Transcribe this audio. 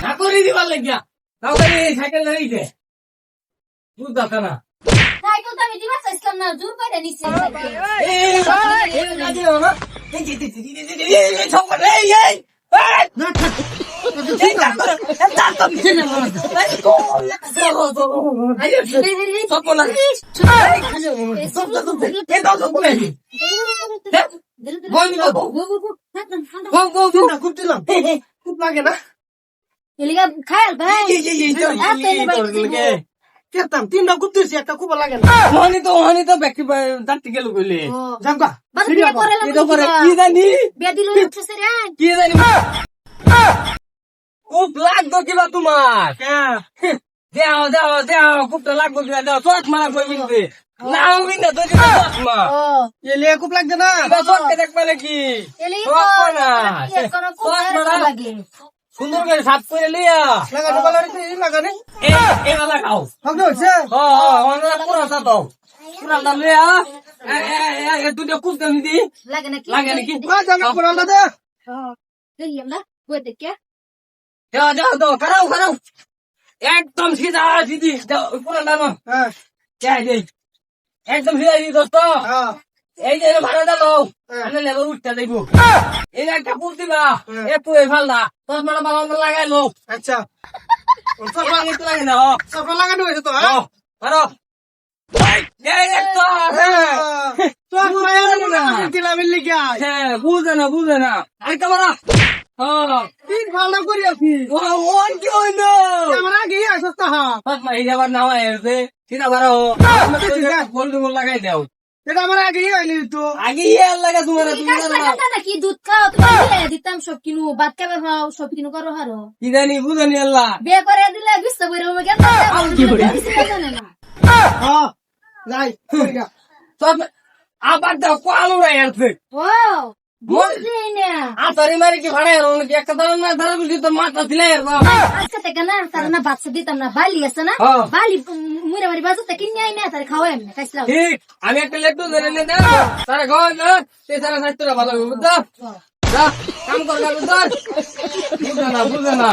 না করে দিবার লাগিয়া তাও সাইকেল নিতে বুঝতে না সাইকেল তো আমি দিবা চাইছিলাম না, জোর করে নিছি। খুব লাগে না এলিগা খায়াল ভাই কেতাম তিনটা খুব দিয়েছি একটা খুব লাগে না ওহানি তো ব্যক্তি দাঁড়তে গেল বলে জানকা কি জানি কি জানি খুব লাগতো কিবা তোমার দেও দেও দেও খুবটা লাগতো কিবা দেও চট মারা করবি না আমি না তো চশমা এলে খুব লাগছে না চটকে দেখবে নাকি সুন্দর করে সাত করে লিয়া লাগানো লাগানে এবার লাগাও পুরা সাত পুরা লিয়া দুটো কুচকা নিদি লাগে নাকি পুরা দে যাও যাও দাও খারাও খারাও একদম সিধা দিদি পুরা দাও একদম সিধা দিদি দোস্ত এই যে ভাড়া দাও আমি লেবার উঠতে দেখবো এই একটা পুল দিবা একটু ফালদা 10 মিনিট বাবা লাগাইলো আচ্ছা সব লাগাইতে লাগে না সব লাগানো হয়েছে তো হ্যাঁ পারো বুঝে না আরেকটা বড় তিন ফালদা করি আছি কি হইলো আমার আগে আসতে এই যাবার নাও এসে সিধা বারো গোল লাগাই দাও এটা আমার আগে হইলি তো আগে লাগা তোমার নাকি দুধ খাও তুমি দিতাম সব কিনু ভাত খাবে খাও সব কিনু করো হারো কি জানি বুঝানি আল্লাহ বিয়ে করে দিলে বিস্তা করে হবে কেন জানে না যাই সব আবার দাও কালো রে আছে ও বুঝলি না আতারি মারি কি ভাড়া এর কি একটা দাঁড়ান না দাঁড়া বুঝি তো মাথা দিলে আজকে থেকে না তার না বাচ্চা দিতাম না বালি আছে না বালি মুড়ে মারি বাজাতে কিনে আই না তার খাওয়াই না খাইছিলাম ঠিক আমি একটা লেটু ধরে নে দাও তারা খাওয়া না সে তারা স্বাস্থ্যটা ভালো হবে বুঝছো যা কাম কর বুঝছো বুঝে না